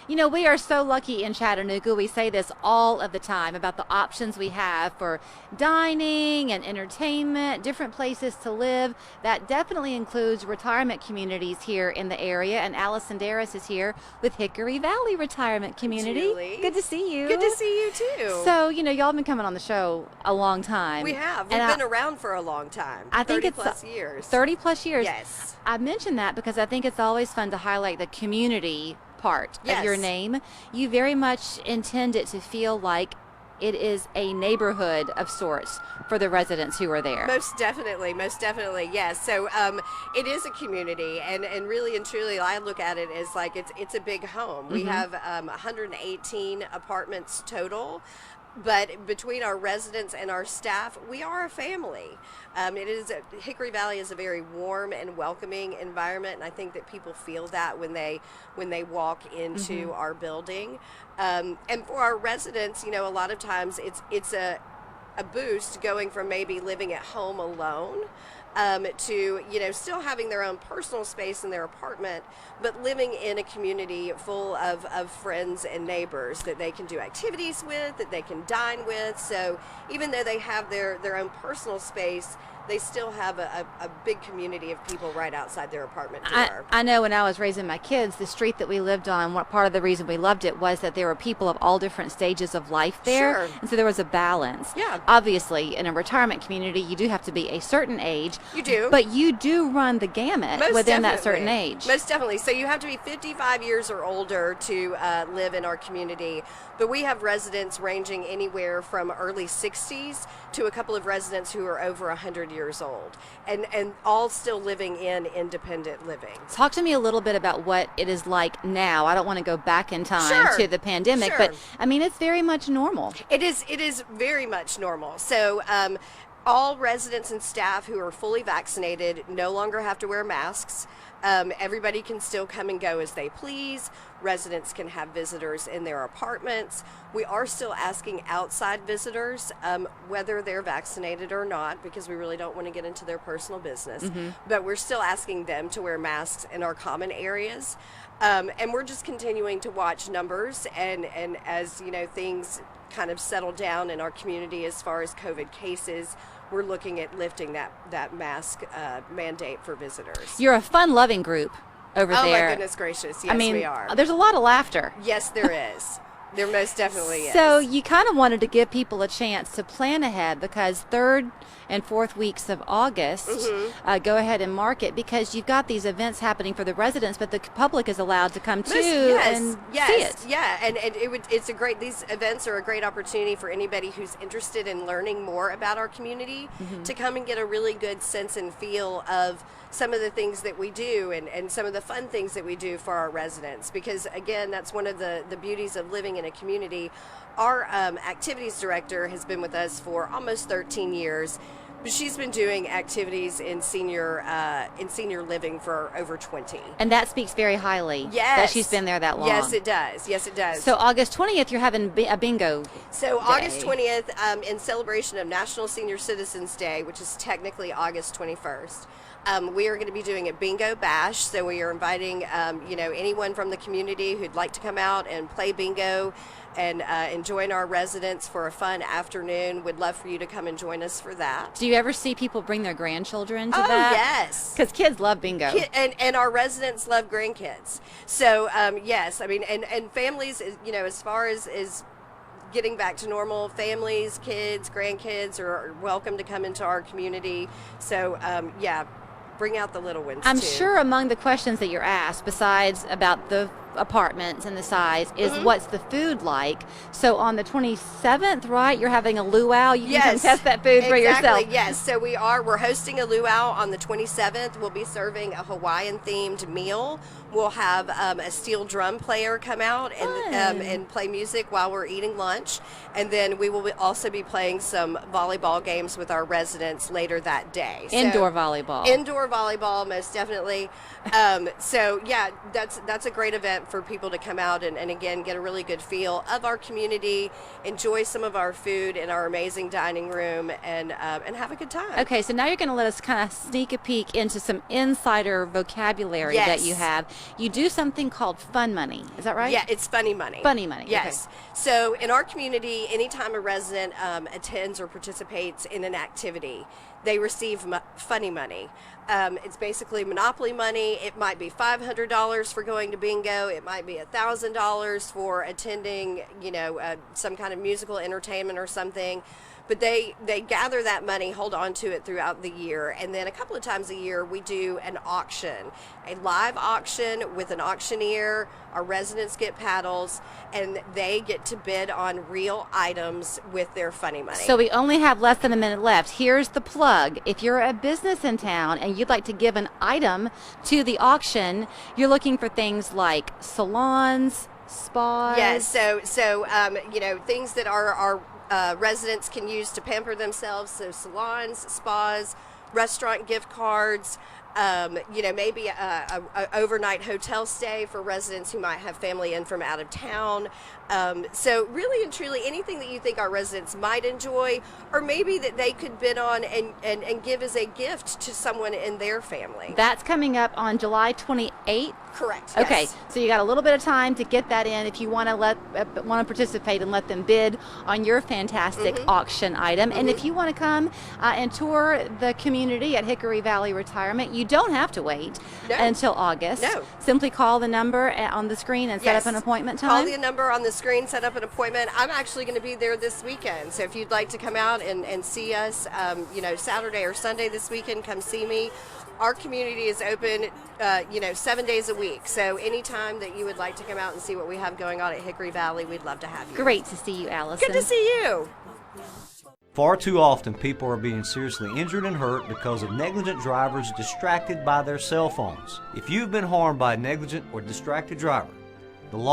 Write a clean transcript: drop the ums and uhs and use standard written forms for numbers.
You know, we are so lucky in Chattanooga. We say this all of the time about the options we have for dining and entertainment, different places to live. That definitely includes retirement communities here in the area. And Allison Darris is here with Hickory Valley Retirement Community. Julie. Good to see you. Good to see you too. So, you know, y'all have been coming on the show a long time. We have. We've been around for a long time. I think 30 it's plus years. 30 plus years. Yes. I mentioned that because I think it's always fun to highlight the community part Yes. of your name. You very much intend it to feel like it is a neighborhood of sorts for the residents who are there. Most definitely, yes. So it is a community, and really and truly, I look at it as like it's a big home. We have 118 apartments total. But between our residents and our staff, we are a family. Hickory Valley is a very warm and welcoming environment, and I think that people feel that when they walk into our building. And for our residents, you know, a lot of times it's a boost going from maybe living at home alone to, you know, still having their own personal space in their apartment, but living in a community full of friends and neighbors that they can do activities with, that they can dine with. So even though they have their own personal space, they still have a big community of people right outside their apartment door. I know when I was raising my kids, the street that we lived on, what part of the reason we loved it was that there were people of all different stages of life there. Sure. And so there was a balance. Yeah. Obviously, in a retirement community, you do have to be a certain age. You do. But you do run the gamut within that certain age. Most definitely. So you have to be 55 years or older to live in our community. But we have residents ranging anywhere from early 60s to a couple of residents who are over 100 years old, and all still living in independent living. Talk to me a little bit about what it is like now. I don't want to go back in time to the pandemic, but I mean, it's very much normal. It is very much normal. So all residents and staff who are fully vaccinated no longer have to wear masks. Everybody can still come and go as they please. Residents can have visitors in their apartments. We are still asking outside visitors whether they're vaccinated or not, because we really don't want to get into their personal business. But we're still asking them to wear masks in our common areas. And we're just continuing to watch numbers, and as you know, things kind of settle down in our community as far as COVID cases, we're looking at lifting that mask mandate for visitors. You're a fun-loving group over there. Oh my goodness gracious, yes, I mean, we are. There's a lot of laughter. Yes, there is. There most definitely is. So you kind of wanted to give people a chance to plan ahead, because third and fourth weeks of August, go ahead and mark it, because you've got these events happening for the residents, but the public is allowed to come too and see it. Yeah, and it's a great. These events are a great opportunity for anybody who's interested in learning more about our community to come and get a really good sense and feel of some of the things that we do and some of the fun things that we do for our residents, because again, that's one of the beauties of living in a community. Our activities director has been with us for almost 13 years, but she's been doing activities in senior living for over 20. And that speaks very highly that she's been there that long. Yes, it does. Yes, it does. So August 20th, you're having a bingo So day. August 20th, in celebration of National Senior Citizens Day, which is technically August 21st, we are going to be doing a bingo bash. So we are inviting, you know, anyone from the community who'd like to come out and play bingo and join our residents for a fun afternoon. We'd love for you to come and join us for that. Do you ever see people bring their grandchildren to that? Oh, yes. Because kids love bingo. And our residents love grandkids. So, yes, I mean, and families, you know, as far as getting back to normal, families, kids, grandkids are welcome to come into our community. So, yeah, bring out the little ones, I'm too. sure among the questions that you're asked, besides about the apartments and the size, is what's the food like? So on the 27th, right, you're having a luau. You can come test that food for yourself. Yes, so we're hosting a luau on the 27th. We'll be serving a Hawaiian themed meal. We'll have a steel drum player come out and play music while we're eating lunch, and then we will also be playing some volleyball games with our residents later that day. Indoor volleyball. Indoor volleyball, most definitely. So yeah, that's a great event for people to come out and again get a really good feel of our community, enjoy some of our food in our amazing dining room, and have a good time. Okay, so now you're going to let us kind of sneak a peek into some insider vocabulary that you have. you do something called fun money. Is that right? Yeah, it's funny money. Funny money. Yes. Okay. So in our community, anytime a resident attends or participates in an activity, they receive funny money. It's basically Monopoly money. It might be $500 for going to bingo. It might be $1,000 for attending, some kind of musical entertainment or something. But they gather that money, hold on to it throughout the year, and then a couple of times a year we do an auction, a live auction with an auctioneer. Our residents get paddles, and they get to bid on real items with their funny money. So we only have less than a minute left. Here's the plug. If you're a business in town and you'd like to give an item to the auction, you're looking for things like salons, spas. Yes, so things that our residents can use to pamper themselves, so salons, spas, restaurant gift cards, maybe a overnight hotel stay for residents who might have family in from out of town. So really and truly anything that you think our residents might enjoy, or maybe that they could bid on and give as a gift to someone in their family. That's coming up on July 28th. Correct. Okay, yes. so you got a little bit of time to get that in if you want to participate and let them bid on your fantastic auction item. And if you want to come and tour the community at Hickory Valley Retirement, you don't have to wait until August. No. Simply call the number on the screen and set up an appointment time. Call the number on the screen, set up an appointment. I'm actually going to be there this weekend, so if you'd like to come out and see us, Saturday or Sunday this weekend, come see me. Our community is open, 7 days a week. So anytime that you would like to come out and see what we have going on at Hickory Valley, we'd love to have you. Great to see you, Allison. Good to see you. Far too often, people are being seriously injured and hurt because of negligent drivers distracted by their cell phones. If you've been harmed by a negligent or distracted driver, the law